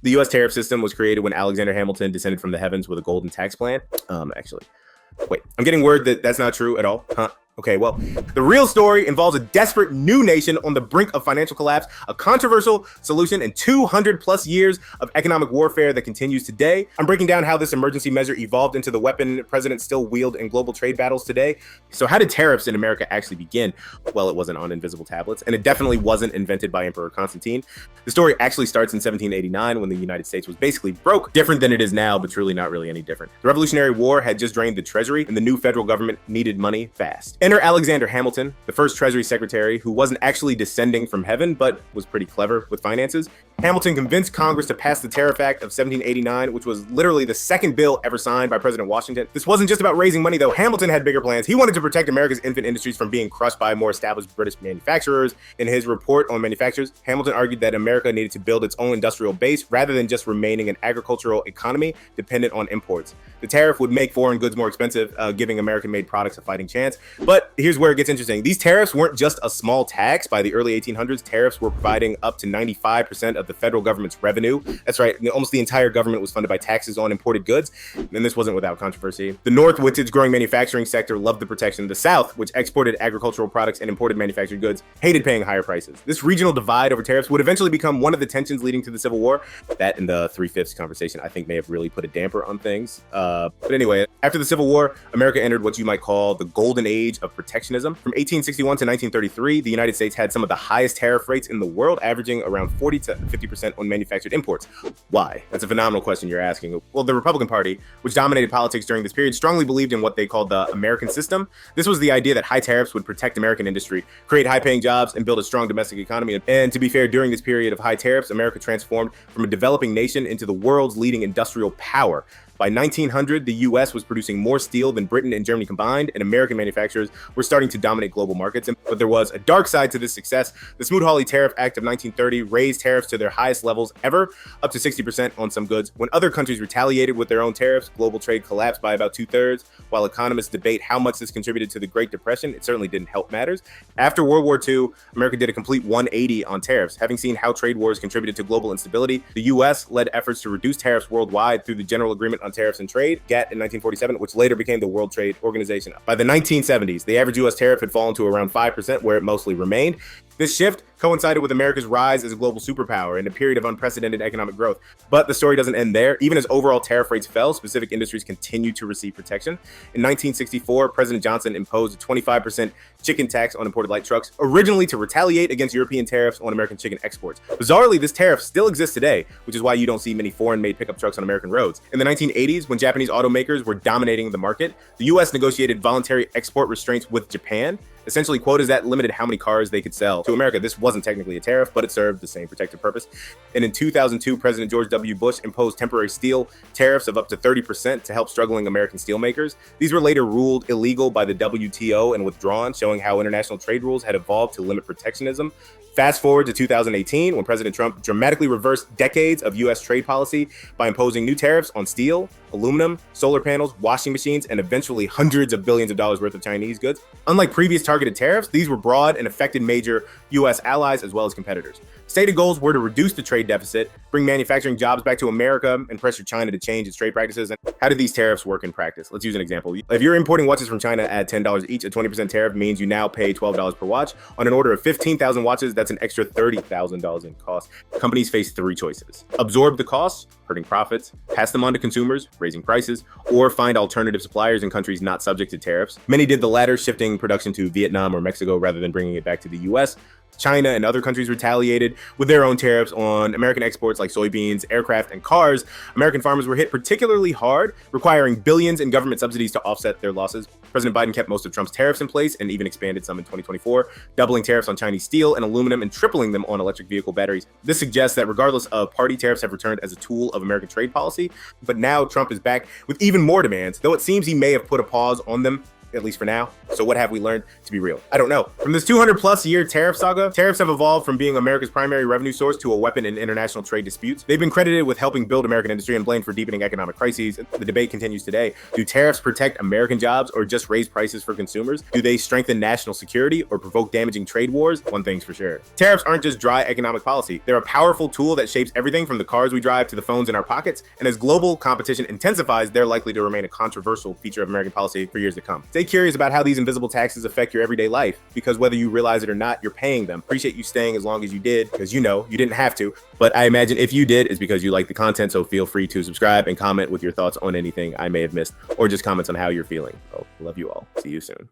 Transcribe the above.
The U.S. tariff system was created when Alexander Hamilton descended from the heavens with a golden tax plan. Actually, wait, I'm getting word that that's not true at all. Huh? Okay, well, the real story involves a desperate new nation on the brink of financial collapse, a controversial solution, and 200 plus years of economic warfare that continues today. I'm breaking down how this emergency measure evolved into the weapon presidents still wield in global trade battles today. So how did tariffs in America actually begin? Well, it wasn't on invisible tablets, and it definitely wasn't invented by Emperor Constantine. The story actually starts in 1789 when the United States was basically broke, different than it is now, but truly not really any different. The Revolutionary War had just drained the treasury, and the new federal government needed money fast. Enter Alexander Hamilton, the first Treasury Secretary, who wasn't actually descending from heaven, but was pretty clever with finances. Hamilton convinced Congress to pass the Tariff Act of 1789, which was literally the second bill ever signed by President Washington. This wasn't just about raising money, though. Hamilton had bigger plans. He wanted to protect America's infant industries from being crushed by more established British manufacturers. In his report on manufacturers, Hamilton argued that America needed to build its own industrial base rather than just remaining an agricultural economy dependent on imports. The tariff would make foreign goods more expensive, giving American-made products a fighting chance. But here's where it gets interesting. These tariffs weren't just a small tax. By the early 1800s, tariffs were providing up to 95% of the federal government's revenue. That's right, almost the entire government was funded by taxes on imported goods, and this wasn't without controversy. The North, with its growing manufacturing sector, loved the protection. The South, which exported agricultural products and imported manufactured goods, hated paying higher prices. This regional divide over tariffs would eventually become one of the tensions leading to the Civil War. That and the 3/5 conversation, I think, may have really put a damper on things. But anyway, after the Civil War, America entered what you might call the golden age of protectionism. From 1861 to 1933, the United States had some of the highest tariff rates in the world, averaging around 40 to 50% on manufactured imports. Why? That's a phenomenal question you're asking. Well, the Republican Party, which dominated politics during this period, strongly believed in what they called the American system. This was the idea that high tariffs would protect American industry, create high-paying jobs, and build a strong domestic economy. And to be fair, during this period of high tariffs, America transformed from a developing nation into the world's leading industrial power. By 1900, the U.S. was producing more steel than Britain and Germany combined, and American manufacturers were starting to dominate global markets. But there was a dark side to this success. The Smoot-Hawley Tariff Act of 1930 raised tariffs to their highest levels ever, up to 60% on some goods. When other countries retaliated with their own tariffs, global trade collapsed by about 2/3. While economists debate how much this contributed to the Great Depression, it certainly didn't help matters. After World War II, America did a complete 180 on tariffs. Having seen how trade wars contributed to global instability, the U.S. led efforts to reduce tariffs worldwide through the General Agreement on Tariffs and Trade, GATT, in 1947, which later became the World Trade Organization. By the 1970s, the average U.S. tariff had fallen to around 5%, where it mostly remained. This shift coincided with America's rise as a global superpower in a period of unprecedented economic growth. But the story doesn't end there. Even as overall tariff rates fell, specific industries continued to receive protection. In 1964, President Johnson imposed a 25% chicken tax on imported light trucks, originally to retaliate against European tariffs on American chicken exports. Bizarrely, this tariff still exists today, which is why you don't see many foreign-made pickup trucks on American roads. In the 1980s, when Japanese automakers were dominating the market, the U.S. negotiated voluntary export restraints with Japan, essentially quotas that limited how many cars they could sell to America. This wasn't technically a tariff, but it served the same protective purpose. And in 2002, President George W. Bush imposed temporary steel tariffs of up to 30% to help struggling American steelmakers. These were later ruled illegal by the WTO and withdrawn, showing how international trade rules had evolved to limit protectionism. Fast forward to 2018, when President Trump dramatically reversed decades of U.S. trade policy by imposing new tariffs on steel, aluminum, solar panels, washing machines, and eventually hundreds of billions of dollars worth of Chinese goods. Unlike previous targeted tariffs, these were broad and affected major U.S. allies as well as competitors. Stated goals were to reduce the trade deficit, bring manufacturing jobs back to America, and pressure China to change its trade practices. And how do these tariffs work in practice? Let's use an example. If you're importing watches from China at $10 each, a 20% tariff means you now pay $12 per watch. On an order of 15,000 watches, that's an extra $30,000 in cost. Companies face three choices: absorb the costs, hurting profits, pass them on to consumers, raising prices, or find alternative suppliers in countries not subject to tariffs. Many did the latter, shifting production to Vietnam or Mexico rather than bringing it back to the U.S. China and other countries retaliated with their own tariffs on American exports like soybeans, aircraft, and cars. American farmers were hit particularly hard, requiring billions in government subsidies to offset their losses. President Biden kept most of Trump's tariffs in place and even expanded some in 2024, doubling tariffs on Chinese steel and aluminum and tripling them on electric vehicle batteries. This suggests that regardless of party, tariffs have returned as a tool of American trade policy. But now Trump is back with even more demands, though it seems he may have put a pause on them at least for now. So what have we learned to be real? I don't know. From this 200+ year tariff saga, tariffs have evolved from being America's primary revenue source to a weapon in international trade disputes. They've been credited with helping build American industry and blamed for deepening economic crises. The debate continues today. Do tariffs protect American jobs or just raise prices for consumers? Do they strengthen national security or provoke damaging trade wars? One thing's for sure. Tariffs aren't just dry economic policy. They're a powerful tool that shapes everything from the cars we drive to the phones in our pockets. And as global competition intensifies, they're likely to remain a controversial feature of American policy for years to come. Stay curious about how these invisible taxes affect your everyday life, because whether you realize it or not, you're paying them. Appreciate you staying as long as you did, because you know you didn't have to, but I imagine if you did, it's because you like the content. So feel free to subscribe and comment with your thoughts on anything I may have missed, or just comments on how you're feeling. Oh, love you all. See you soon.